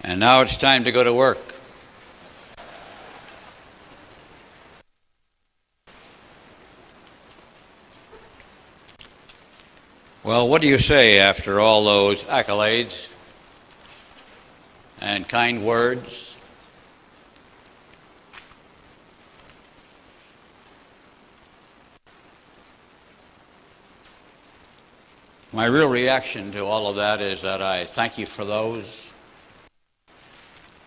And now it's time to go to work. Well, what do you say after all those accolades and kind words? My real reaction to all of that is that I thank you for those.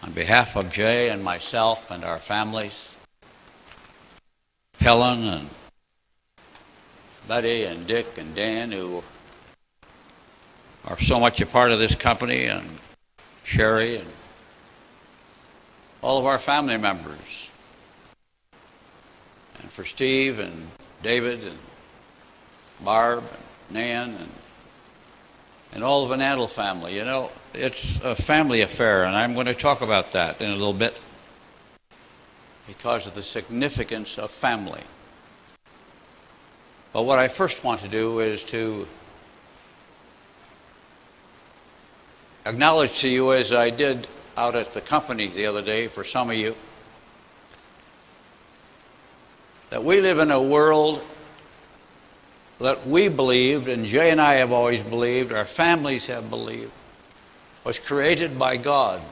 On behalf of Jay and myself and our families, Helen and Betty and Dick and Dan, who are so much a part of this company, and Sherry and all of our family members, and for Steve and David and Barb and Nan and all of the Nandle family. You know, it's a family affair, and I'm going to talk about that in a little bit because of the significance of family. But what I first want to do is to acknowledge to you, as I did out at the company the other day for some of you, that we live in a world that we believed, and Jay and I have always believed, our families have believed, was created by God.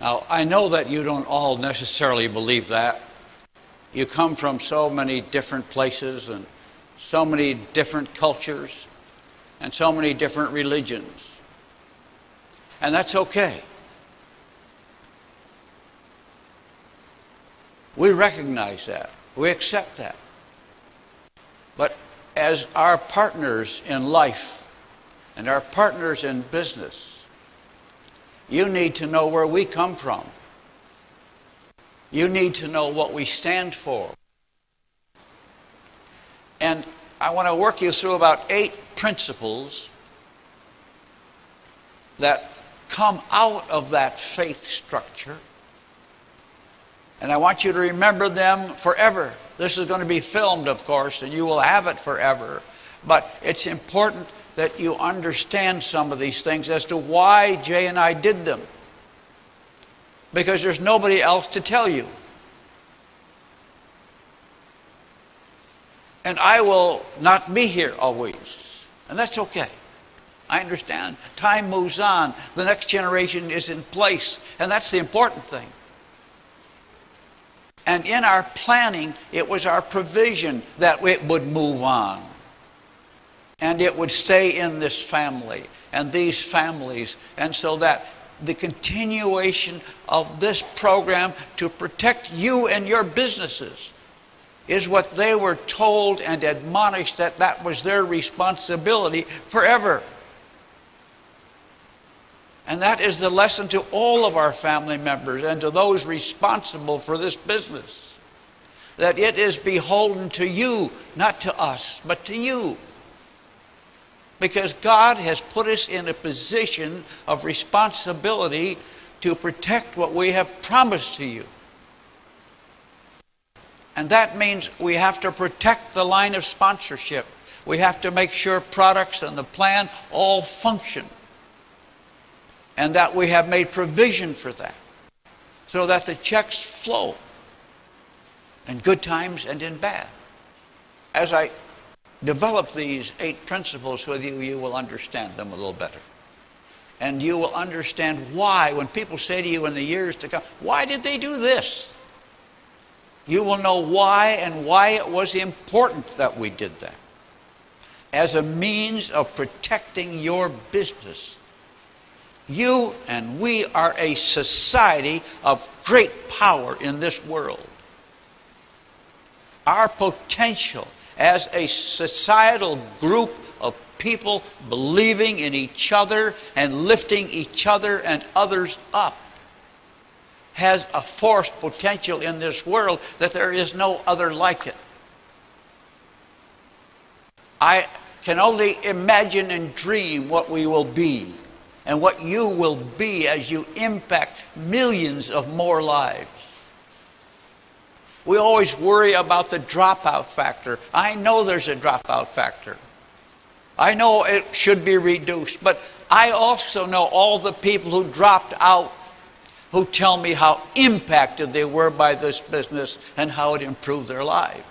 Now, I know that you don't all necessarily believe that. You come from so many different places and so many different cultures and so many different religions. And that's okay. We recognize that. We accept that. But as our partners in life and our partners in business, you need to know where we come from. You need to know what we stand for. And I want to work you through about 8 principles that come out of that faith structure. And I want you to remember them forever. This is going to be filmed, of course, and you will have it forever. But it's important that you understand some of these things as to why Jay and I did them. Because there's nobody else to tell you. And I will not be here always. And that's okay. I understand. Time moves on. The next generation is in place. And that's the important thing. And in our planning, it was our provision that it would move on. And it would stay in this family and these families. And so that the continuation of this program to protect you and your businesses is what they were told and admonished that that was their responsibility forever. And that is the lesson to all of our family members and to those responsible for this business. That it is beholden to you, not to us, but to you. Because God has put us in a position of responsibility to protect what we have promised to you. And that means we have to protect the line of sponsorship. We have to make sure products and the plan all function. And that we have made provision for that. So that the checks flow. In good times and in bad. As I develop these 8 principles with you, you will understand them a little better. And you will understand why, when people say to you in the years to come, why did they do this? You will know why and why it was important that we did that. As a means of protecting your business. You and we are a society of great power in this world. Our potential as a societal group of people believing in each other and lifting each other and others up has a force potential in this world that there is no other like it. I can only imagine and dream what we will be and what you will be as you impact millions of more lives. We always worry about the dropout factor. I know there's a dropout factor. I know it should be reduced, but I also know all the people who dropped out, who tell me how impacted they were by this business and how it improved their lives.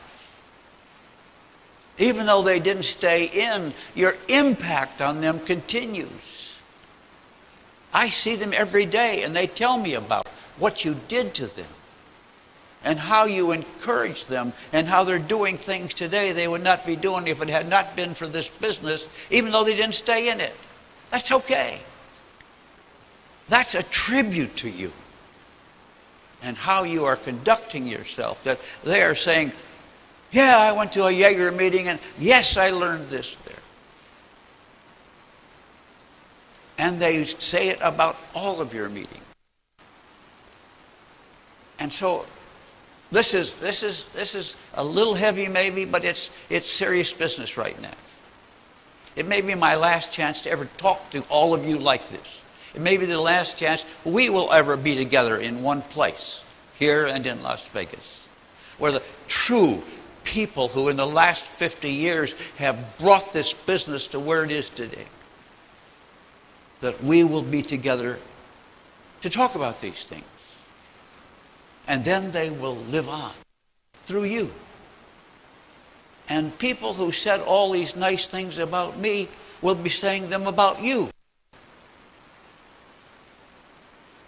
Even though they didn't stay in, your impact on them continues. I see them every day, and they tell me about what you did to them and how you encouraged them and how they're doing things today they would not be doing if it had not been for this business, even though they didn't stay in it. That's okay. That's a tribute to you and how you are conducting yourself, that they are saying, yeah, I went to a Jaeger meeting, and yes, I learned this there. And they say it about all of your meetings. And so this is a little heavy maybe, but it's serious business right now. It may be my last chance to ever talk to all of you like this. It may be the last chance we will ever be together in one place, here and in Las Vegas, where the true people who in the last 50 years have brought this business to where it is today, that we will be together to talk about these things. And then they will live on through you. And people who said all these nice things about me will be saying them about you.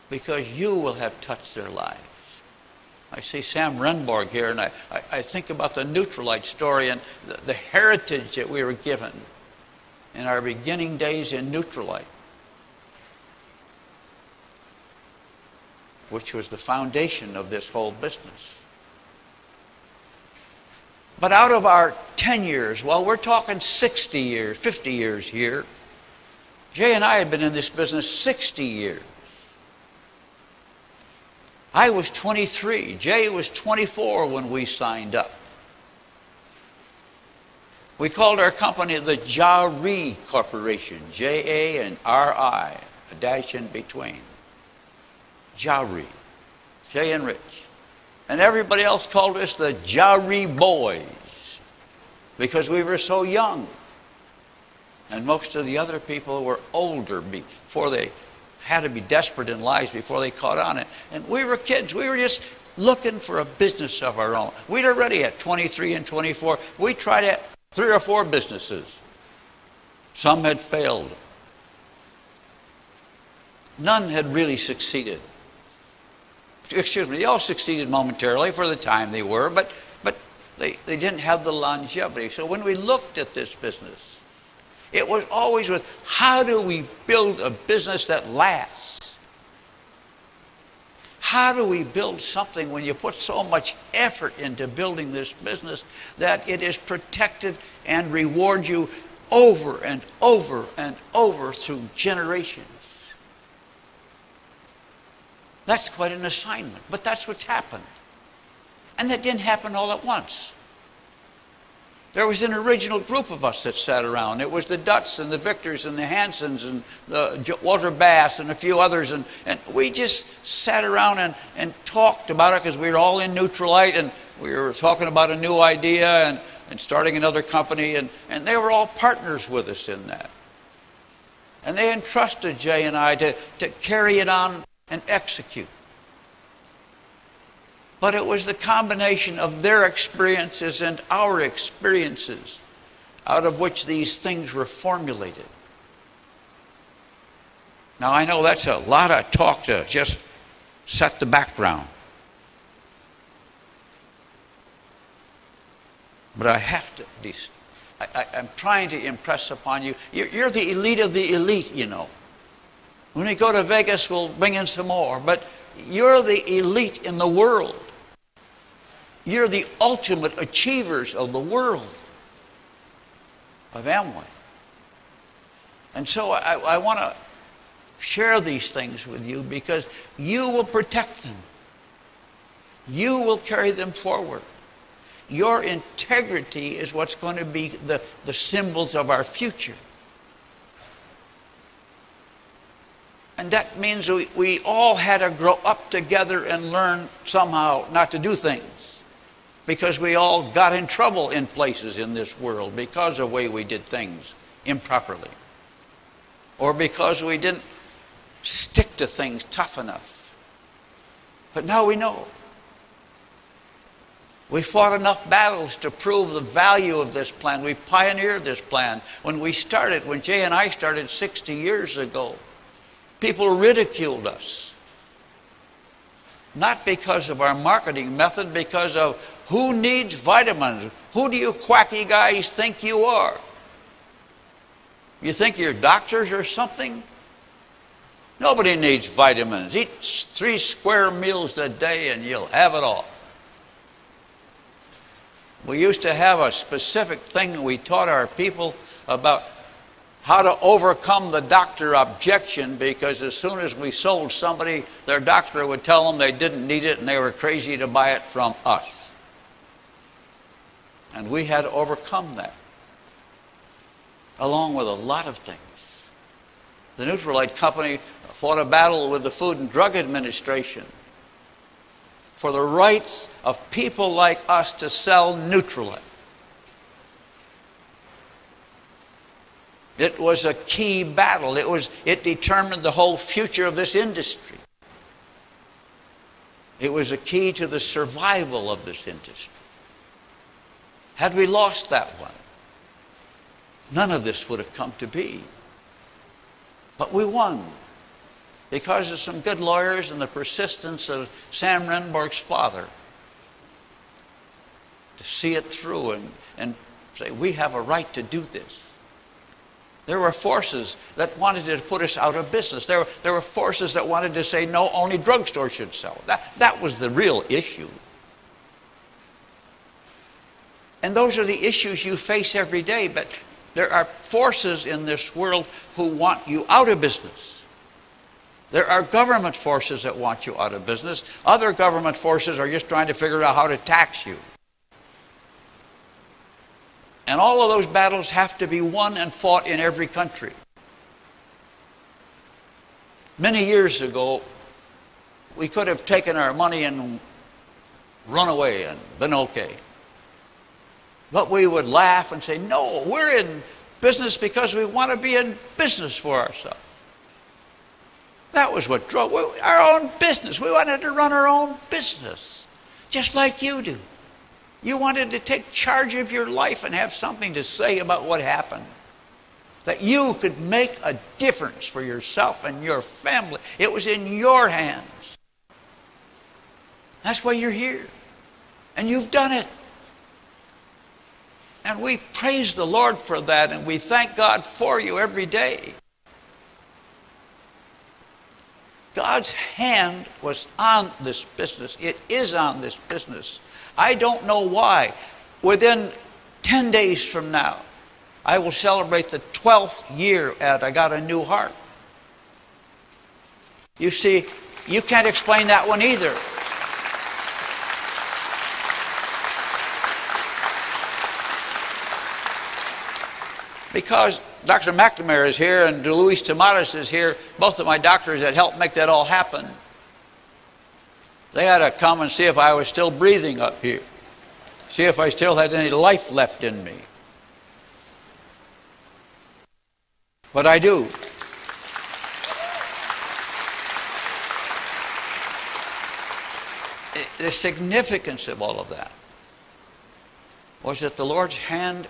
Because you will have touched their lives. I see Sam Renborg here, and I think about the Nutrilite story and the heritage that we were given in our beginning days in Nutrilite, which was the foundation of this whole business. But out of our 10 years, well, we're talking 60 years, 50 years here. Jay and I have been in this business 60 years. I was 23. Jay was 24 when we signed up. We called our company the Jari Corporation, J-A and R-I, a dash in between. Jari, Jay and Rich. And everybody else called us the Jari Boys because we were so young. And most of the other people were older before they had to be desperate in lives before they caught on it. And we were kids. We were just looking for a business of our own. We'd already at 23 and 24, we tried at 3 or 4 businesses. Some had failed. None had really succeeded. Excuse me, they all succeeded momentarily for the time they were, but they didn't have the longevity. So when we looked at this business, it was always with, how do we build a business that lasts? How do we build something when you put so much effort into building this business that it is protected and rewards you over and over and over through generations? That's quite an assignment, but that's what's happened. And that didn't happen all at once. There was an original group of us that sat around. It was the Dutts and the Victors and the Hansons and the Walter Bass and a few others. And we just sat around and talked about it because we were all in Nutrilite and we were talking about a new idea and starting another company. And they were all partners with us in that. And they entrusted Jay and I to carry it on and execute. But it was the combination of their experiences and our experiences out of which these things were formulated. Now, I know that's a lot of talk to just set the background. But I have to, I'm trying to impress upon you, you're the elite of the elite, you know. When we go to Vegas, we'll bring in some more. But you're the elite in the world. You're the ultimate achievers of the world of Amway. And so I want to share these things with you because you will protect them. You will carry them forward. Your integrity is what's going to be the symbols of our future. And that means we all had to grow up together and learn somehow not to do things. Because we all got in trouble in places in this world because of the way we did things improperly. or because we didn't stick to things tough enough. But now we know. We fought enough battles to prove the value of this plan. We pioneered this plan. When Jay and I started 60 years ago, people ridiculed us. Not because of our marketing method, because of who needs vitamins? Who do you quacky guys think you are? You think you're doctors or something? Nobody needs vitamins. Eat 3 square meals a day and you'll have it all. We used to have a specific thing we taught our people about how to overcome the doctor objection, because as soon as we sold somebody, their doctor would tell them they didn't need it and they were crazy to buy it from us. And we had to overcome that, along with a lot of things. The Nutrilite Company fought a battle with the Food and Drug Administration for the rights of people like us to sell Nutrilite. It was a key battle. It determined the whole future of this industry. It was a key to the survival of this industry. Had we lost that one, none of this would have come to be. But we won, because of some good lawyers and the persistence of Sam Renborg's father to see it through and say, we have a right to do this. There were forces that wanted to put us out of business. There were forces that wanted to say, no, only drugstores should sell. That was the real issue. And those are the issues you face every day. But there are forces in this world who want you out of business. There are government forces that want you out of business. Other government forces are just trying to figure out how to tax you. And all of those battles have to be won and fought in every country. Many years ago, we could have taken our money and run away and been okay. But we would laugh and say, no, we're in business because we want to be in business for ourselves. That was what drove our own business. We wanted to run our own business, just like you do. You wanted to take charge of your life and have something to say about what happened. That you could make a difference for yourself and your family. It was in your hands. That's why you're here. And you've done it. And we praise the Lord for that, and we thank God for you every day. God's hand was on this business. It is on this business. I don't know why. Within 10 days from now, I will celebrate the 12th year I got a new heart. You see, you can't explain that one either. Because Dr. McNamara is here and Luis Tomatis is here, both of my doctors that helped make that all happen. They had to come and see if I was still breathing up here. See if I still had any life left in me. But I do. The significance of all of that was that the Lord's hand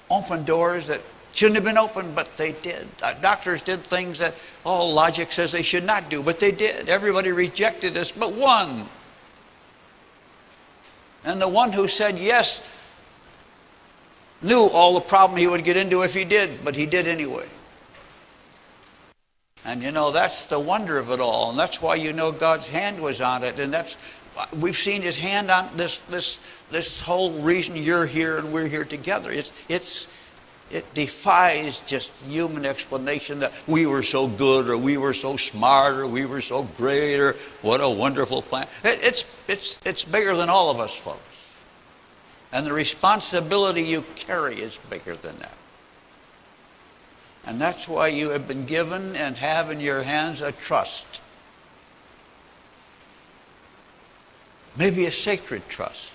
opened doors that shouldn't have been opened, but they did. Doctors did things that all logic says they should not do, but they did. Everybody rejected us, but one. And the one who said yes knew all the problem he would get into if he did, but he did anyway. And you know, that's the wonder of it all, and that's why you know God's hand was on it, and we've seen his hand on this whole reason you're here and we're here together. It defies just human explanation that we were so good or we were so smart or we were so great or what a wonderful plan. It's bigger than all of us, folks. And the responsibility you carry is bigger than that. And that's why you have been given and have in your hands a trust. Maybe a sacred trust.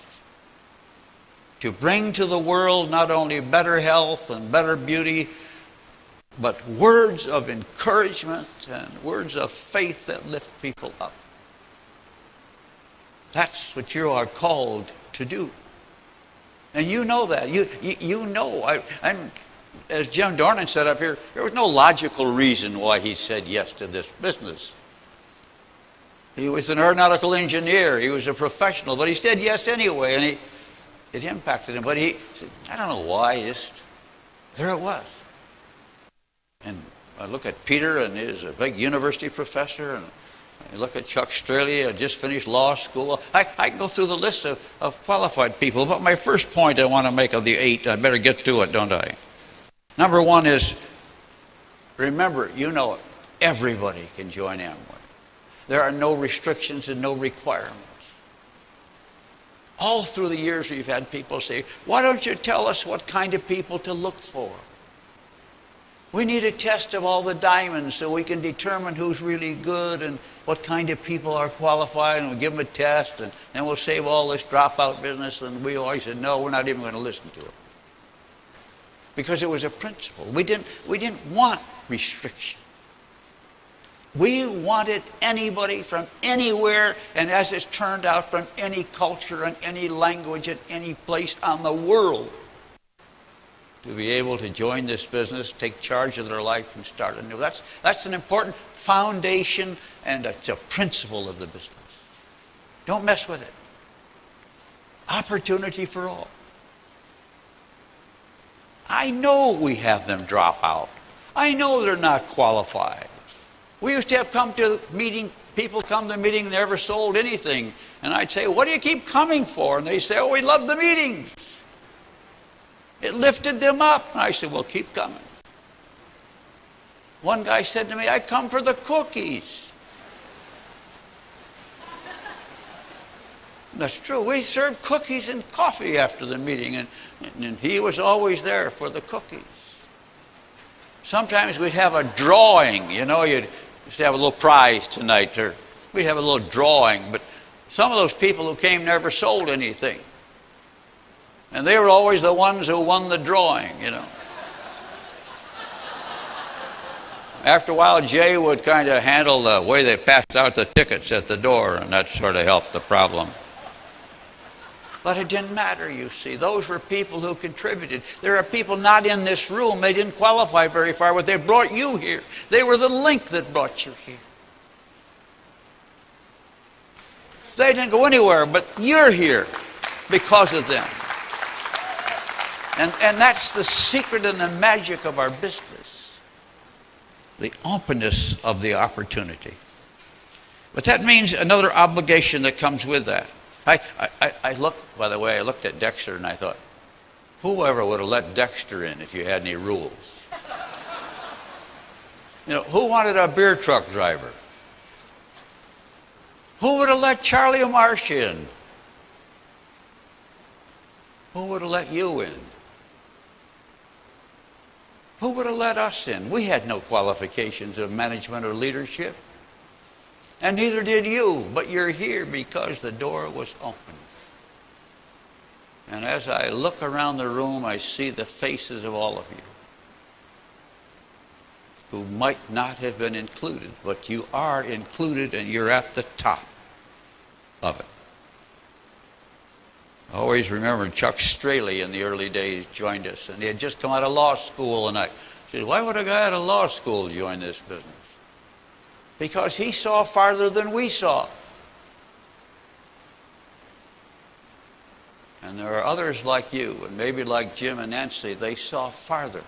To bring to the world not only better health and better beauty, but words of encouragement and words of faith that lift people up. That's what you are called to do. And you know that. You know. I'm, as Jim Dornan said up here, there was no logical reason why he said yes to this business. He was an aeronautical engineer. He was a professional. But he said yes anyway, and it impacted him. But he said, I don't know why. Just there it was. And I look at Peter, and he's a big university professor, and you look at Chuck Straley, I just finished law school. I can go through the list of qualified people, but my first point I want to make of the 8, I better get to it, don't I? Number 1 is, remember, you know it, everybody can join Amway. There are no restrictions and no requirements. All through the years we've had people say, why don't you tell us what kind of people to look for? We need a test of all the diamonds so we can determine who's really good and what kind of people are qualified, and we'll give them a test, and then we'll save all this dropout business. And we always said, no, we're not even going to listen to it. Because it was a principle. We didn't want restriction. We wanted anybody from anywhere, and as it's turned out, from any culture and any language and any place on the world, to be able to join this business, take charge of their life, and start anew. That's an important foundation, and it's a principle of the business. Don't mess with it. Opportunity for all. I know we have them drop out. I know they're not qualified. We used to have people come to the meeting and never sold anything. And I'd say, what do you keep coming for? And they say, oh, we love the meetings. It lifted them up. And I said, well, keep coming. One guy said to me, I come for the cookies. That's true. We served cookies and coffee after the meeting, and he was always there for the cookies. Sometimes we'd have a drawing, you'd used to have a little prize tonight, or we'd have a little drawing, but some of those people who came never sold anything. And they were always the ones who won the drawing, After a while, Jay would kind of handle the way they passed out the tickets at the door, and that sort of helped the problem. But it didn't matter, you see. Those were people who contributed. There are people not in this room. They didn't qualify very far, but they brought you here. They were the link that brought you here. They didn't go anywhere, but you're here because of them. And that's the secret and the magic of our business. The openness of the opportunity. But that means another obligation that comes with that. I looked at Dexter and I thought, whoever would have let Dexter in if you had any rules? Who wanted a beer truck driver? Who would have let Charlie Marsh in? Who would have let you in? Who would have let us in? We had no qualifications of management or leadership. And neither did you, but you're here because the door was open. And as I look around the room, I see the faces of all of you who might not have been included, but you are included and you're at the top of it. I always remember Chuck Straley in the early days joined us, and he had just come out of law school, and I said, why would a guy out of law school join this business? Because he saw farther than we saw. And there are others like you, and maybe like Jim and Nancy, they saw farther.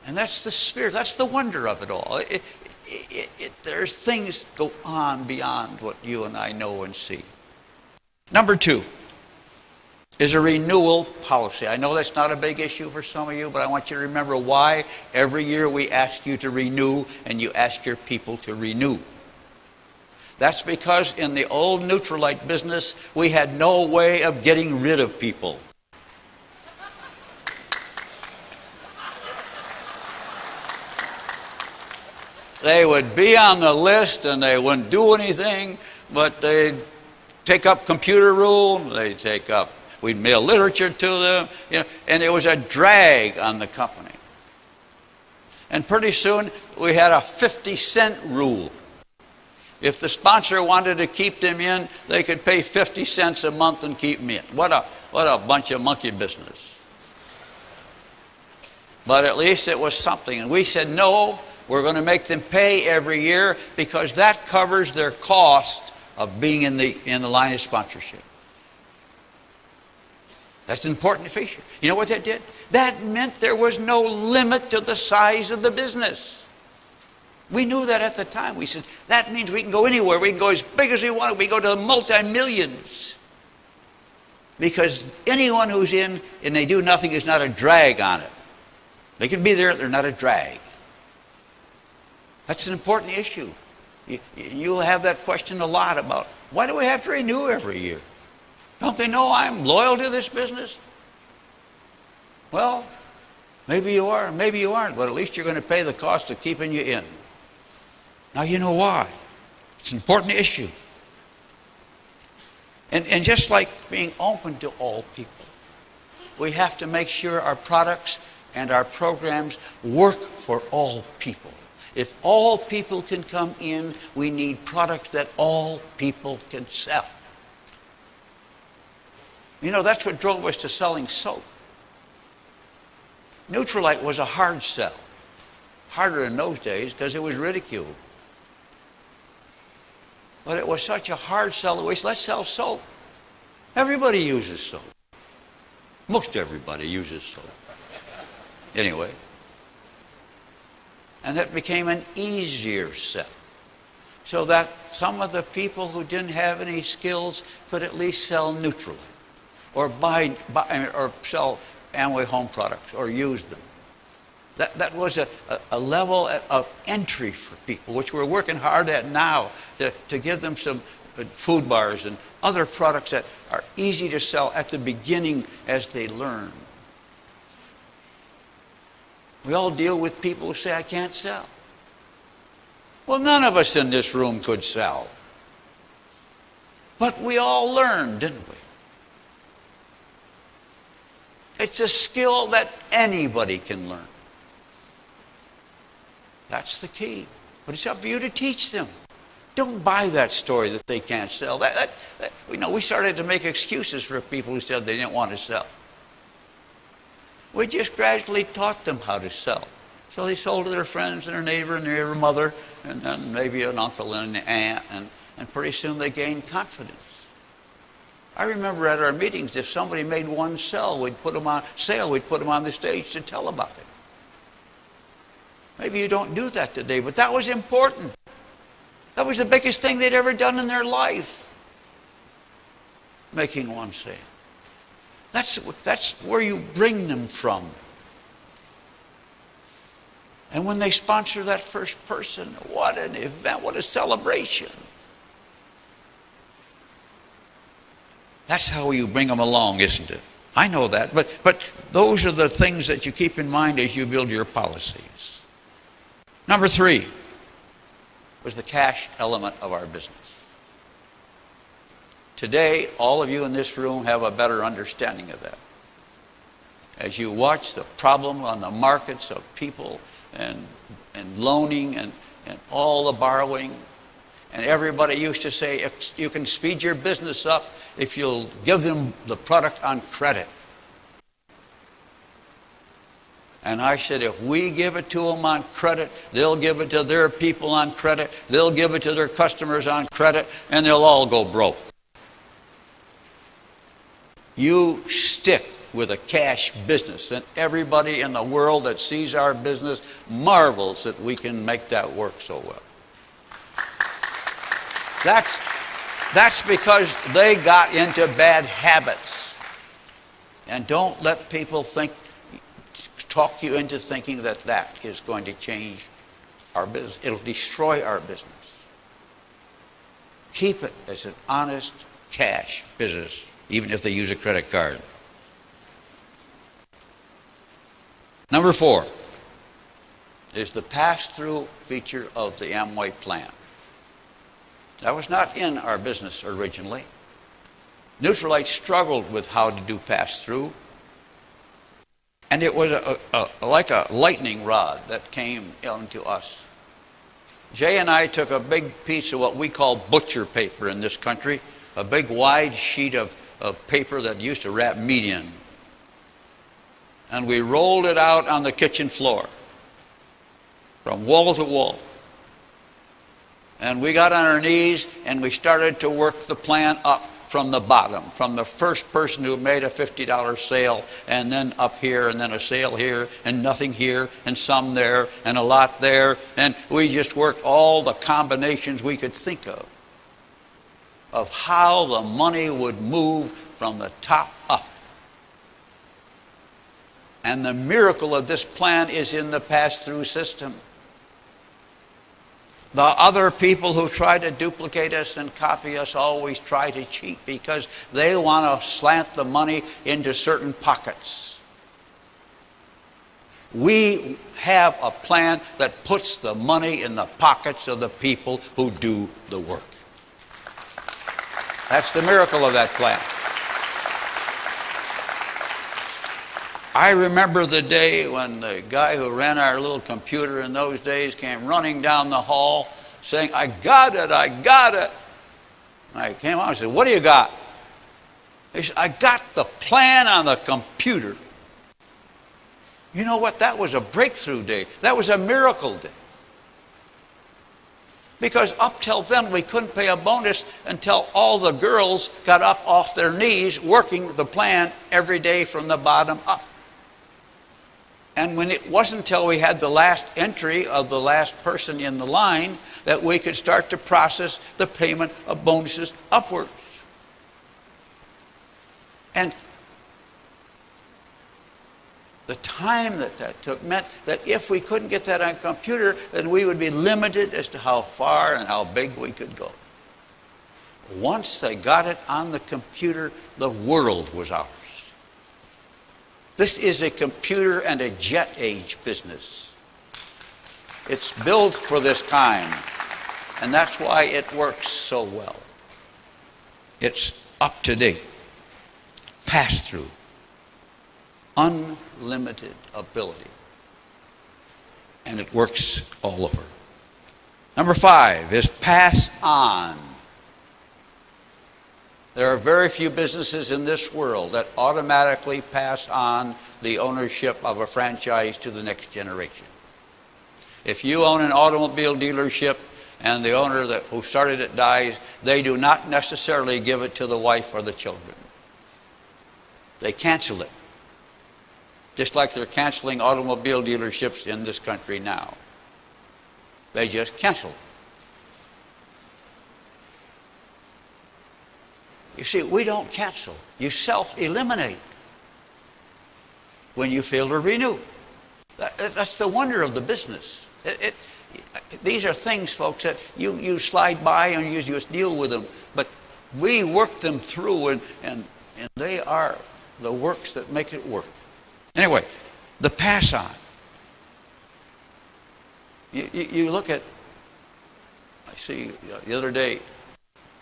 And that's the spirit, that's the wonder of it all. There's things that go on beyond what you and I know and see. Number 2 is a renewal policy. I know that's not a big issue for some of you, but I want you to remember why every year we ask you to renew and you ask your people to renew. That's because in the old Neutralite business, we had no way of getting rid of people. They would be on the list and they wouldn't do anything, but they'd take up computer room, we'd mail literature to them, and it was a drag on the company. And pretty soon we had a 50-cent rule. If the sponsor wanted to keep them in, they could pay 50 cents a month and keep them in. What a bunch of monkey business. But at least it was something. And we said, no, we're going to make them pay every year because that covers their cost of being in the line of sponsorship. That's an important feature. You know what that did? That meant there was no limit to the size of the business. We knew that at the time. We said, that means we can go anywhere. We can go as big as we want. We go to the multi-millions. Because anyone who's in and they do nothing is not a drag on it. They can be there, they're not a drag. That's an important issue. You'll have that question a lot about, why do we have to renew every year? Don't they know I'm loyal to this business? Well, maybe you are, maybe you aren't, but at least you're going to pay the cost of keeping you in. Now you know why. It's an important issue. And just like being open to all people, we have to make sure our products and our programs work for all people. If all people can come in, we need products that all people can sell. You know, that's what drove us to selling soap. Nutrilite was a hard sell. Harder in those days because it was ridiculed. But it was such a hard sell that we said, let's sell soap. Everybody uses soap. Most everybody uses soap. Anyway. And that became an easier sell. So that some of the people who didn't have any skills could at least sell Nutrilite. Or or sell Amway home products or use them. That was a level of entry for people, which we're working hard at now to give them some food bars and other products that are easy to sell at the beginning as they learn. We all deal with people who say, I can't sell. Well, none of us in this room could sell. But we all learned, didn't we? It's a skill that anybody can learn. That's the key. But it's up to you to teach them. Don't buy that story that they can't sell. We started to make excuses for people who said they didn't want to sell. We just gradually taught them how to sell. So they sold to their friends and their neighbor and their mother and then maybe an uncle and an aunt. And pretty soon they gained confidence. I remember at our meetings, if somebody made one sale, we'd put them on the stage to tell about it. Maybe you don't do that today, but that was important. That was the biggest thing they'd ever done in their life. Making one sale. That's where you bring them from. And when they sponsor that first person, what an event, what a celebration. That's how you bring them along, isn't it? I know that, but those are the things that you keep in mind as you build your policies. Number 3 was the cash element of our business. Today, all of you in this room have a better understanding of that. As you watch the problem on the markets of people and loaning and all the borrowing, and everybody used to say, you can speed your business up if you'll give them the product on credit. And I said, if we give it to them on credit, they'll give it to their people on credit, they'll give it to their customers on credit, and they'll all go broke. You stick with a cash business, and everybody in the world that sees our business marvels that we can make that work so well. That's because they got into bad habits. And don't let people talk you into thinking that is going to change our business. It'll destroy our business. Keep it as an honest cash business, even if they use a credit card. Number 4 is the pass-through feature of the Amway plan. That was not in our business originally. Nutrilite struggled with how to do pass-through. And it was like a lightning rod that came into us. Jay and I took a big piece of what we call butcher paper in this country, a big wide sheet of paper that used to wrap meat in. And we rolled it out on the kitchen floor from wall to wall. And we got on our knees and we started to work the plan up from the bottom, from the first person who made a $50 sale, and then up here, and then a sale here, and nothing here, and some there, and a lot there. And we just worked all the combinations we could think of how the money would move from the top up. And the miracle of this plan is in the pass-through system. The other people who try to duplicate us and copy us always try to cheat because they want to slant the money into certain pockets. We have a plan that puts the money in the pockets of the people who do the work. That's the miracle of that plan. I remember the day when the guy who ran our little computer in those days came running down the hall saying, I got it. I came out and said, what do you got? He said, I got the plan on the computer. You know what? That was a breakthrough day. That was a miracle day. Because up till then, we couldn't pay a bonus until all the girls got up off their knees working the plan every day from the bottom up. And when it wasn't until we had the last entry of the last person in the line that we could start to process the payment of bonuses upwards. And the time that took meant that if we couldn't get that on a computer, then we would be limited as to how far and how big we could go. Once they got it on the computer, the world was ours. This is a computer and a jet age business. It's built for this kind, and that's why it works so well. It's up to date, pass through, unlimited ability, and it works all over. Number 5 is pass on. There are very few businesses in this world that automatically pass on the ownership of a franchise to the next generation. If you own an automobile dealership and the owner who started it dies, they do not necessarily give it to the wife or the children. They cancel it. Just like they're canceling automobile dealerships in this country now. They just cancel it. You see, we don't cancel. You self-eliminate when you fail to renew. That's the wonder of the business. These are things, folks, that you slide by and you just deal with them. But we work them through, and they are the works that make it work. Anyway, the pass on. You look at, I see the other day,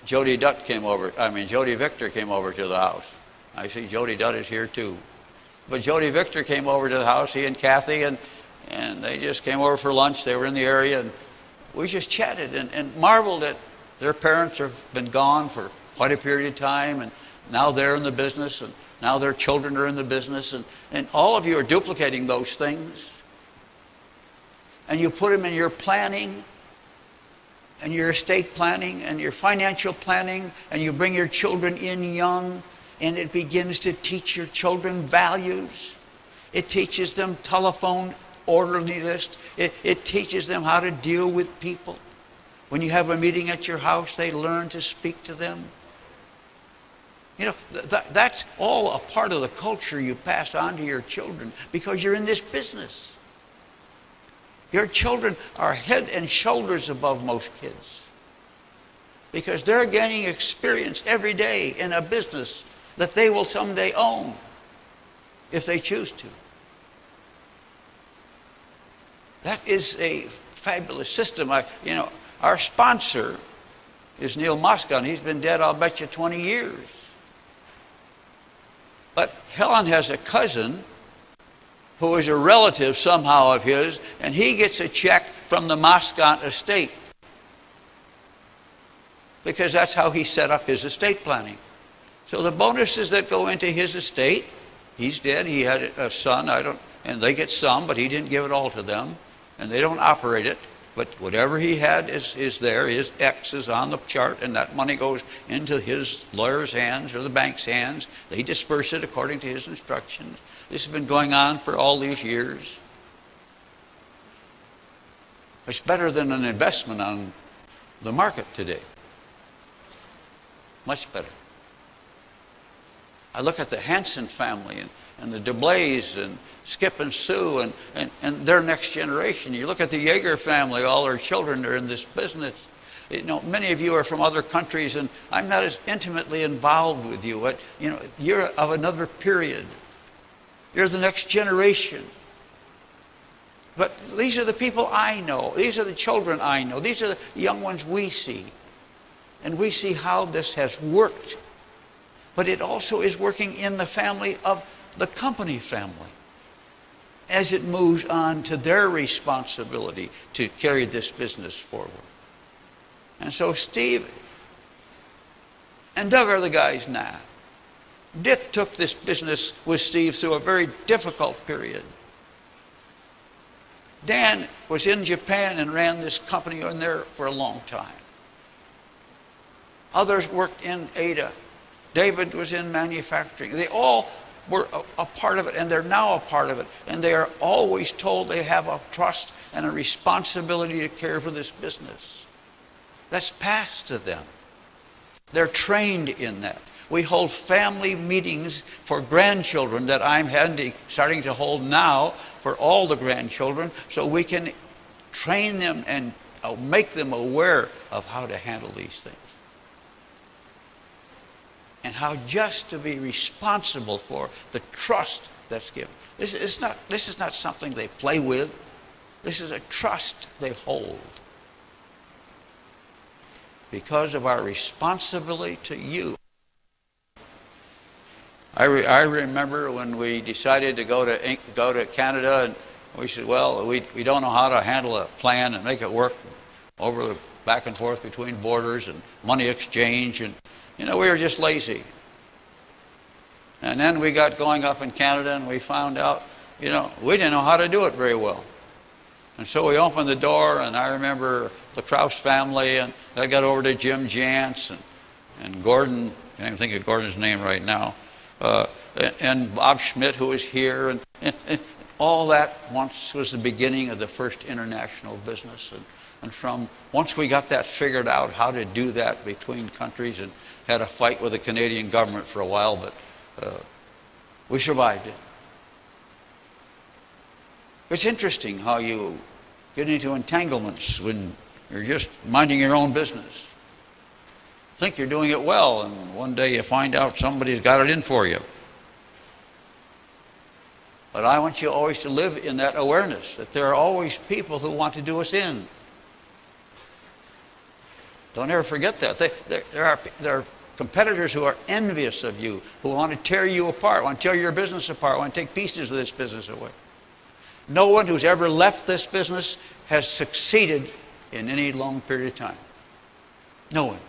Jody Victor came over to the house. I see Jody Dutt is here too. But Jody Victor came over to the house, he and Kathy, and they just came over for lunch. They were in the area, and we just chatted and marveled at their parents have been gone for quite a period of time, and now they're in the business, and now their children are in the business, and all of you are duplicating those things. And you put them in your planning, and your estate planning and your financial planning, and you bring your children in young, and it begins to teach your children values. It teaches them telephone orderliness. It teaches them how to deal with people. When you have a meeting at your house, they learn to speak to them. You know, that's all a part of the culture you pass on to your children because you're in this business. Your children are head and shoulders above most kids because they're gaining experience every day in a business that they will someday own if they choose to. That is a fabulous system. Our sponsor is Neil Moscon. He's been dead, I'll bet you, 20 years. But Helen has a cousin who is a relative somehow of his, and he gets a check from the Moscone estate. Because that's how he set up his estate planning. So the bonuses that go into his estate, he's dead, he had a son, and they get some, but he didn't give it all to them, and they don't operate it. But whatever he had is there. His X is on the chart, and that money goes into his lawyer's hands or the bank's hands. They disperse it according to his instructions. This has been going on for all these years. It's better than an investment on the market today. Much better. I look at the Hanson family and the DeVos and Skip and Sue and their next generation. You look at the Yeager family, all their children are in this business. You know, many of you are from other countries, and I'm not as intimately involved with you. But, you know, you're of another period. You're the next generation. But these are the people I know. These are the children I know. These are the young ones we see. And we see how this has worked. But it also is working in the family of the company family as it moves on to their responsibility to carry this business forward. And so Steve and Doug are the guys now. Dick took this business with Steve through a very difficult period. Dan was in Japan and ran this company in there for a long time. Others worked in Ada. David was in manufacturing. They all were a part of it, and they're now a part of it. And they are always told they have a trust and a responsibility to care for this business. That's passed to them. They're trained in that. We hold family meetings for grandchildren that I'm starting to hold now for all the grandchildren, so we can train them and make them aware of how to handle these things. And how just to be responsible for the trust that's given. This is not something they play with. This is a trust they hold. Because of our responsibility to you. I remember when we decided to go to Canada, and we said, well, we don't know how to handle a plan and make it work over the back and forth between borders and money exchange, and we were just lazy. And then we got going up in Canada, and we found out, we didn't know how to do it very well. And so we opened the door, and I remember the Krause family, and I got over to Jim Jantz and Gordon. I can't even think of Gordon's name right now. And Bob Schmidt, who is here, and all that once was the beginning of the first international business. And from once we got that figured out, how to do that between countries, and had a fight with the Canadian government for a while, but we survived it. It's interesting how you get into entanglements when you're just minding your own business. Think you're doing it well, and one day you find out somebody's got it in for you. But I want you always to live in that awareness that there are always people who want to do us in. Don't ever forget that. There are competitors who are envious of you, who want to tear you apart, want to tear your business apart, want to take pieces of this business away. No one who's ever left this business has succeeded in any long period of time. No one.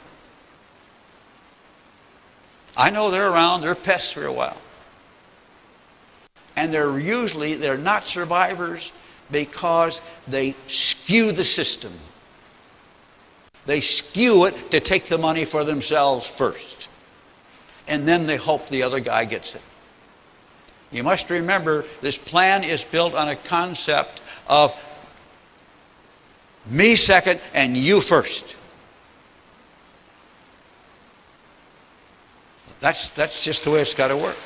I know they're around, they're pests for a while. And they're not survivors because they skew the system. They skew it to take the money for themselves first. And then they hope the other guy gets it. You must remember, this plan is built on a concept of me second and you first. That's just the way it's got to work.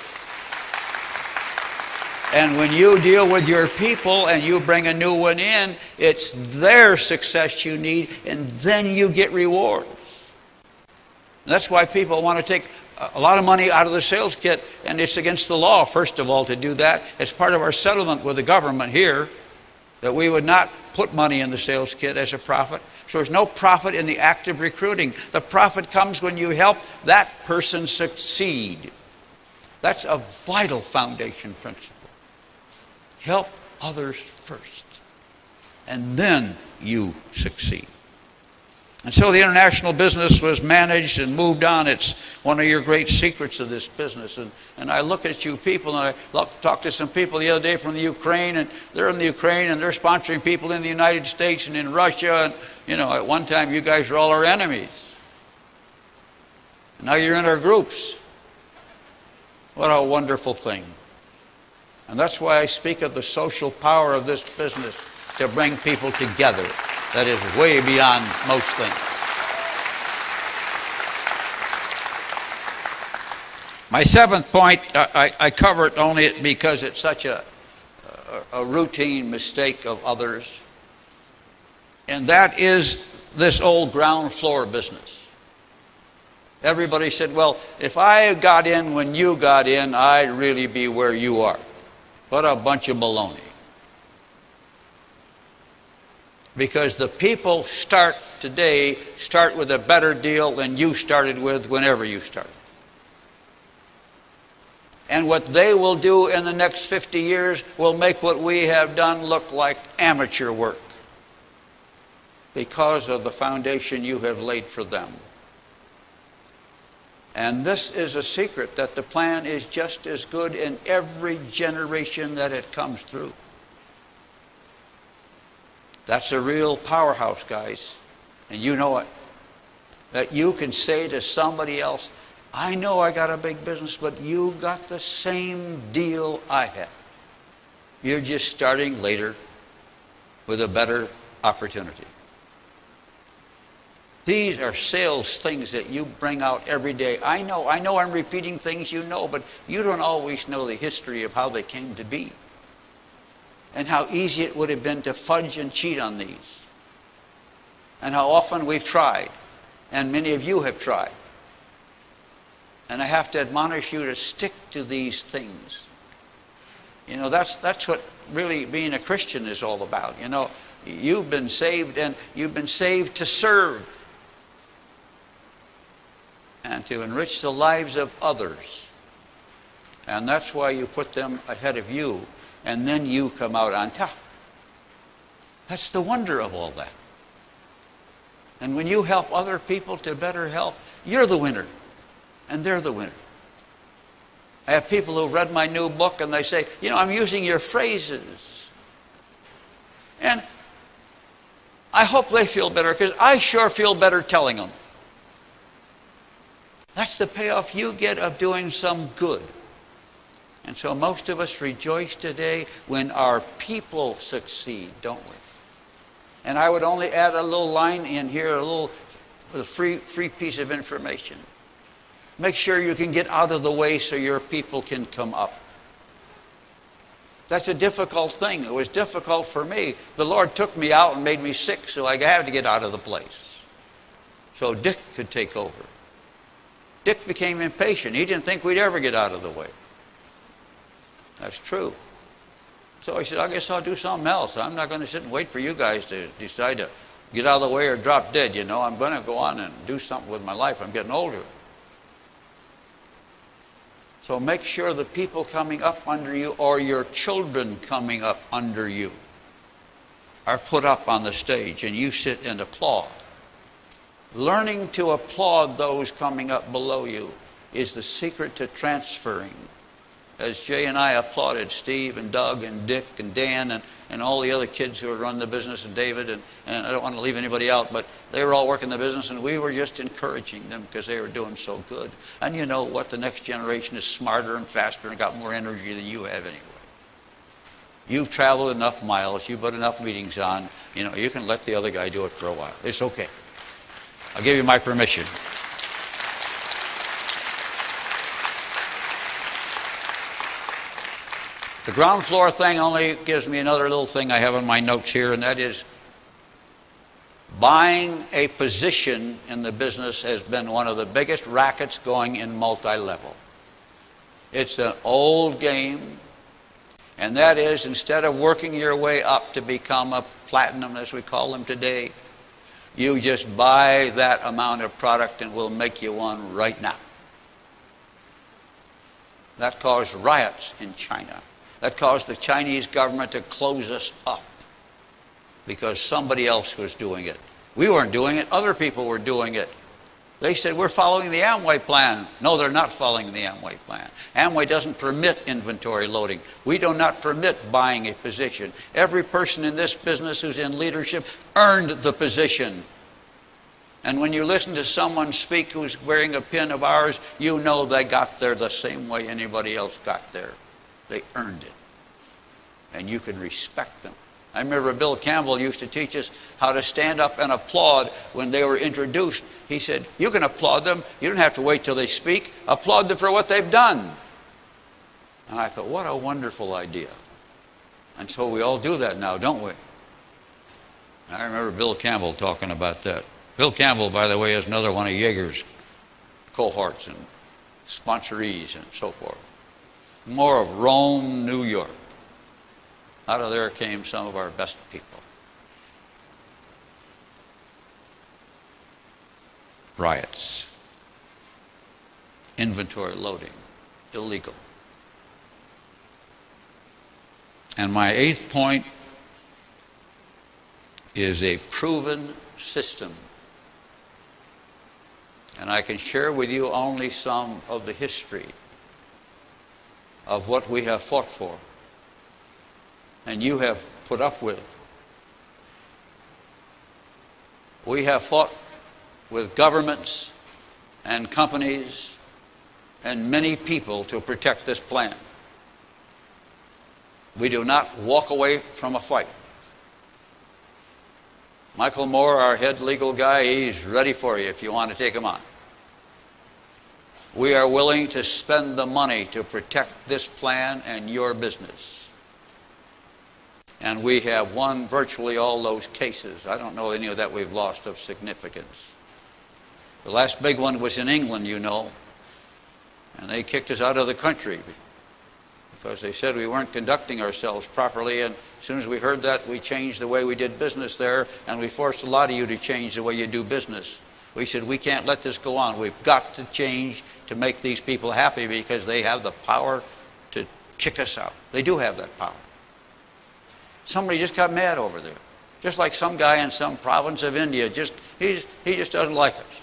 And when you deal with your people and you bring a new one in, it's their success you need, and then you get rewards. And that's why people want to take a lot of money out of the sales kit, and it's against the law, first of all, to do that. It's part of our settlement with the government here that we would not put money in the sales kit as a profit. So there's no profit in the act of recruiting. The profit comes when you help that person succeed. That's a vital foundation principle. Help others first, and then you succeed. And so the international business was managed and moved on. It's one of your great secrets of this business. And I look at you people, and I talked to some people the other day from the Ukraine, and they're in the Ukraine, and they're sponsoring people in the United States and in Russia. And, at one time, you guys were all our enemies. And now you're in our groups. What a wonderful thing. And that's why I speak of the social power of this business to bring people together. That is way beyond most things. My seventh point, I cover it only because it's such a routine mistake of others. And that is this old ground floor business. Everybody said, well, if I got in when you got in, I'd really be where you are. What a bunch of baloney. Because the people today start with a better deal than you started with whenever you started. And what they will do in the next 50 years will make what we have done look like amateur work because of the foundation you have laid for them. And this is a secret, that the plan is just as good in every generation that it comes through. That's a real powerhouse, guys. And you know it. That you can say to somebody else, I know I got a big business, but you got the same deal I had. You're just starting later with a better opportunity. These are sales things that you bring out every day. I know I'm repeating things you know, but you don't always know the history of how they came to be. And how easy it would have been to fudge and cheat on these. And how often we've tried. And many of you have tried. And I have to admonish you to stick to these things. That's what really being a Christian is all about. You've been saved, and you've been saved to serve. And to enrich the lives of others. And that's why you put them ahead of you. And then you come out on top. That's the wonder of all that. And when you help other people to better health, you're the winner. And they're the winner. I have people who've read my new book and they say, I'm using your phrases. And I hope they feel better, because I sure feel better telling them. That's the payoff you get of doing some good. And so most of us rejoice today when our people succeed, don't we? And I would only add a little line in here, a free piece of information. Make sure you can get out of the way so your people can come up. That's a difficult thing. It was difficult for me. The Lord took me out and made me sick, so I had to get out of the place. So Dick could take over. Dick became impatient. He didn't think we'd ever get out of the way. That's true. So I said, I guess I'll do something else. I'm not going to sit and wait for you guys to decide to get out of the way or drop dead. I'm going to go on and do something with my life. I'm getting older. So make sure the people coming up under you, or your children coming up under you, are put up on the stage and you sit and applaud. Learning to applaud those coming up below you is the secret to transferring. As Jay and I applauded Steve and Doug and Dick and Dan and all the other kids who were running the business, and David, and I don't want to leave anybody out, but they were all working the business, and we were just encouraging them because they were doing so good. And you know what? The next generation is smarter and faster and got more energy than you have anyway. You've traveled enough miles, you've put enough meetings on, you can let the other guy do it for a while. It's okay. I'll give you my permission. The ground floor thing only gives me another little thing I have in my notes here, and that is buying a position in the business has been one of the biggest rackets going in multi-level. It's an old game, and that is, instead of working your way up to become a platinum, as we call them today, you just buy that amount of product and we'll make you one right now. That caused riots in China. that caused the Chinese government to close us up because somebody else was doing it. We weren't doing it. Other people were doing it. They said, we're following the Amway plan. No, they're not following the Amway plan. Amway doesn't permit inventory loading. We do not permit buying a position. Every person in this business who's in leadership earned the position. And when you listen to someone speak who's wearing a pin of ours, you know they got there the same way anybody else got there. They earned it. And you can respect them. I remember Bill Campbell used to teach us how to stand up and applaud when they were introduced. He said, you can applaud them. You don't have to wait till they speak. Applaud them for what they've done. And I thought, what a wonderful idea. And so we all do that now, don't we? I remember Bill Campbell talking about that. Bill Campbell, by the way, is another one of Yeager's cohorts and sponsorees and so forth. More of Rome, New York. Out of there came some of our best people. Riots, inventory loading, illegal. And my 8th point is a proven system. And I can share with you only some of the history of what we have fought for and you have put up with. We have fought with governments and companies and many people to protect this plan. We do not walk away from a fight. Michael Moore, our head legal guy, he's ready for you if you want to take him on. We are willing to spend the money to protect this plan and your business. And we have won virtually all those cases. I don't know any of that we've lost of significance. The last big one was in England, you know, and they kicked us out of the country because they said we weren't conducting ourselves properly, and as soon as we heard that, we changed the way we did business there, and we forced a lot of you to change the way you do business. We said, we can't let this go on. We've got to change to make these people happy because they have the power to kick us out. They do have that power. Somebody just got mad over there. Just like some guy in some province of India, he just doesn't like us.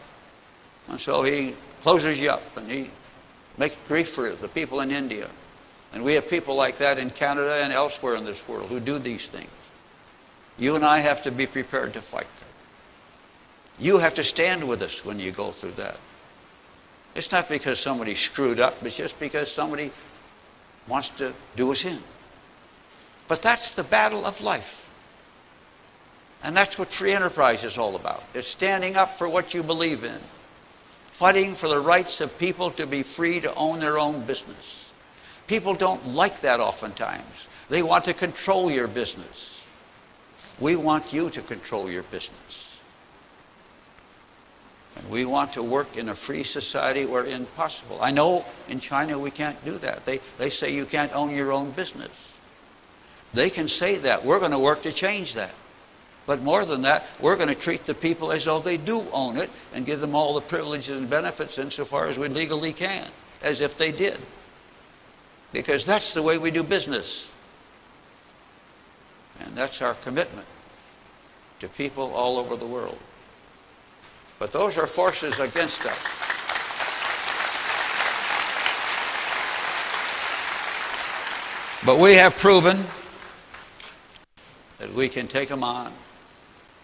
And so he closes you up and he makes grief for the people in India. And we have people like that in Canada and elsewhere in this world who do these things. You and I have to be prepared to fight them. You have to stand with us when you go through that. It's not because somebody screwed up, it's just because somebody wants to do us in. But that's the battle of life. And that's what free enterprise is all about. It's standing up for what you believe in. Fighting for the rights of people to be free to own their own business. People don't like that oftentimes. They want to control your business. We want you to control your business. And we want to work in a free society wherein possible. I know in China we can't do that. They say you can't own your own business. They can say that. We're going to work to change that. But more than that, we're going to treat the people as though they do own it and give them all the privileges and benefits insofar as we legally can, as if they did. Because that's the way we do business. And that's our commitment to people all over the world. But those are forces against us. But we have proven that we can take them on,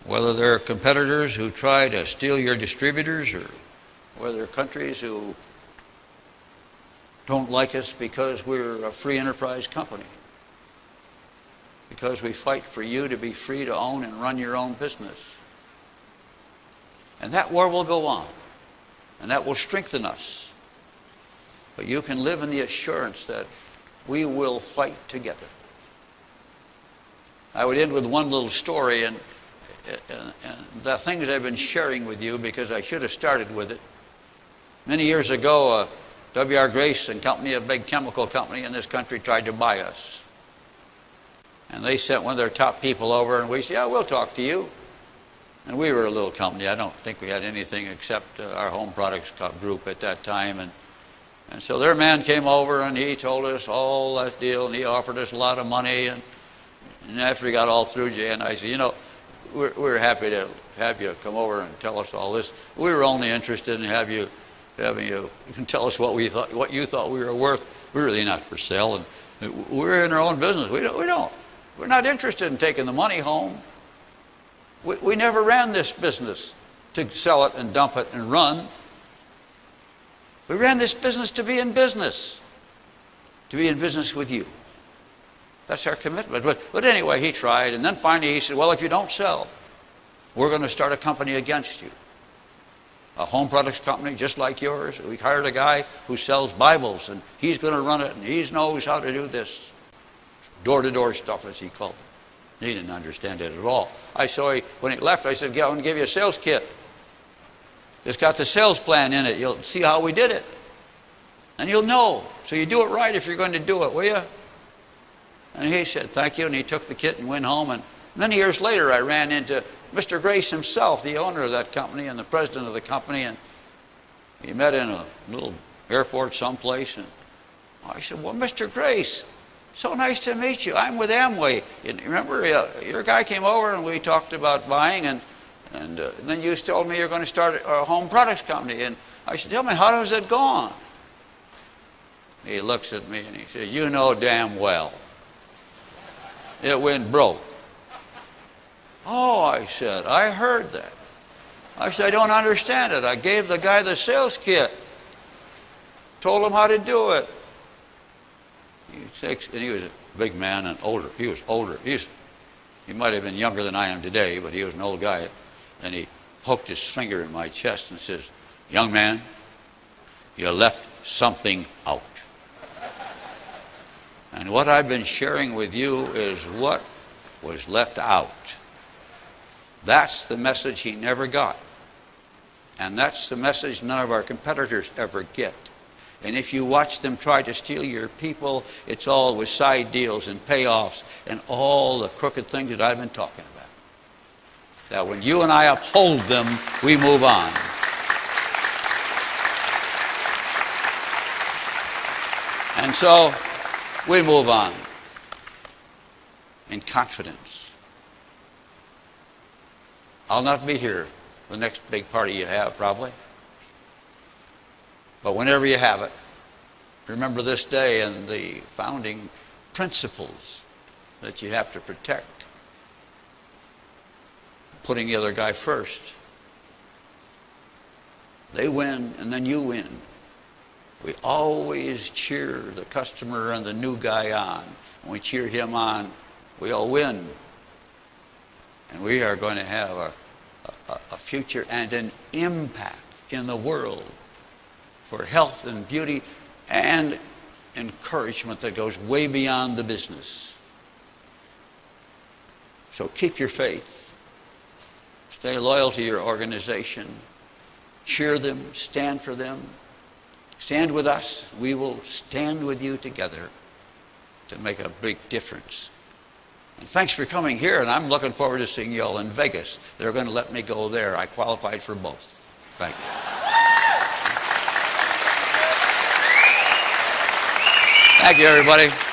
whether they're competitors who try to steal your distributors or whether they're countries who don't like us because we're a free enterprise company, because we fight for you to be free to own and run your own business. And that war will go on, and that will strengthen us. But you can live in the assurance that we will fight together. I would end with one little story, and the things I've been sharing with you, because I should have started with it. Many years ago, W.R. Grace and Company, a big chemical company in this country, tried to buy us. And they sent one of their top people over, and we said, yeah, we'll talk to you. And we were a little company. I don't think we had anything except our home products group at that time. And so their man came over and he told us all that deal, and he offered us a lot of money. And after we got all through, Jay and I said, you know, we're happy to have you come over and tell us all this. We were only interested in having you tell us what you thought we were worth. We're really not for sale, and we're in our own business. We're not interested in taking the money home. We never ran this business to sell it and dump it and run. We ran this business to be in business with you. That's our commitment. But anyway, he tried, and then finally he said, well, if you don't sell, we're going to start a company against you. A home products company just like yours. We hired a guy who sells Bibles, and he's going to run it, and he knows how to do this door-to-door stuff, as he called it. He didn't understand it at all. When he left, I said, yeah, I'm going to give you a sales kit. It's got the sales plan in it. You'll see how we did it. And you'll know. So you do it right if you're going to do it, will you? And he said, thank you. And he took the kit and went home. And many years later, I ran into Mr. Grace himself, the owner of that company and the president of the company. And he met in a little airport someplace. And I said, well, Mr. Grace, so nice to meet you. I'm with Amway. You remember, your guy came over and we talked about buying. And then you told me you're going to start a home products company. And I said, tell me, how has it gone? He looks at me and he says, you know damn well it went broke. Oh, I said, I heard that. I said, I don't understand it. I gave the guy the sales kit, told him how to do it. He was a big man and older. He was older. He might have been younger than I am today, but he was an old guy. And he poked his finger in my chest and says, young man, you left something out. And what I've been sharing with you is what was left out. That's the message he never got. And that's the message none of our competitors ever get. And if you watch them try to steal your people, it's all with side deals and payoffs and all the crooked things that I've been talking about. That when you and I uphold them, we move on. And so we move on in confidence. I'll not be here the next big party you have, probably. But whenever you have it, remember this day and the founding principles that you have to protect. Putting the other guy first. They win, and then you win. We always cheer the customer and the new guy on. When we cheer him on, we all win. And we are going to have a future and an impact in the world for health and beauty and encouragement that goes way beyond the business. So keep your faith. Stay loyal to your organization. Cheer them. Stand for them. Stand with us. We will stand with you together to make a big difference. And thanks for coming here, and I'm looking forward to seeing you all in Vegas. They're going to let me go there. I qualified for both. Thank you. Thank you, everybody.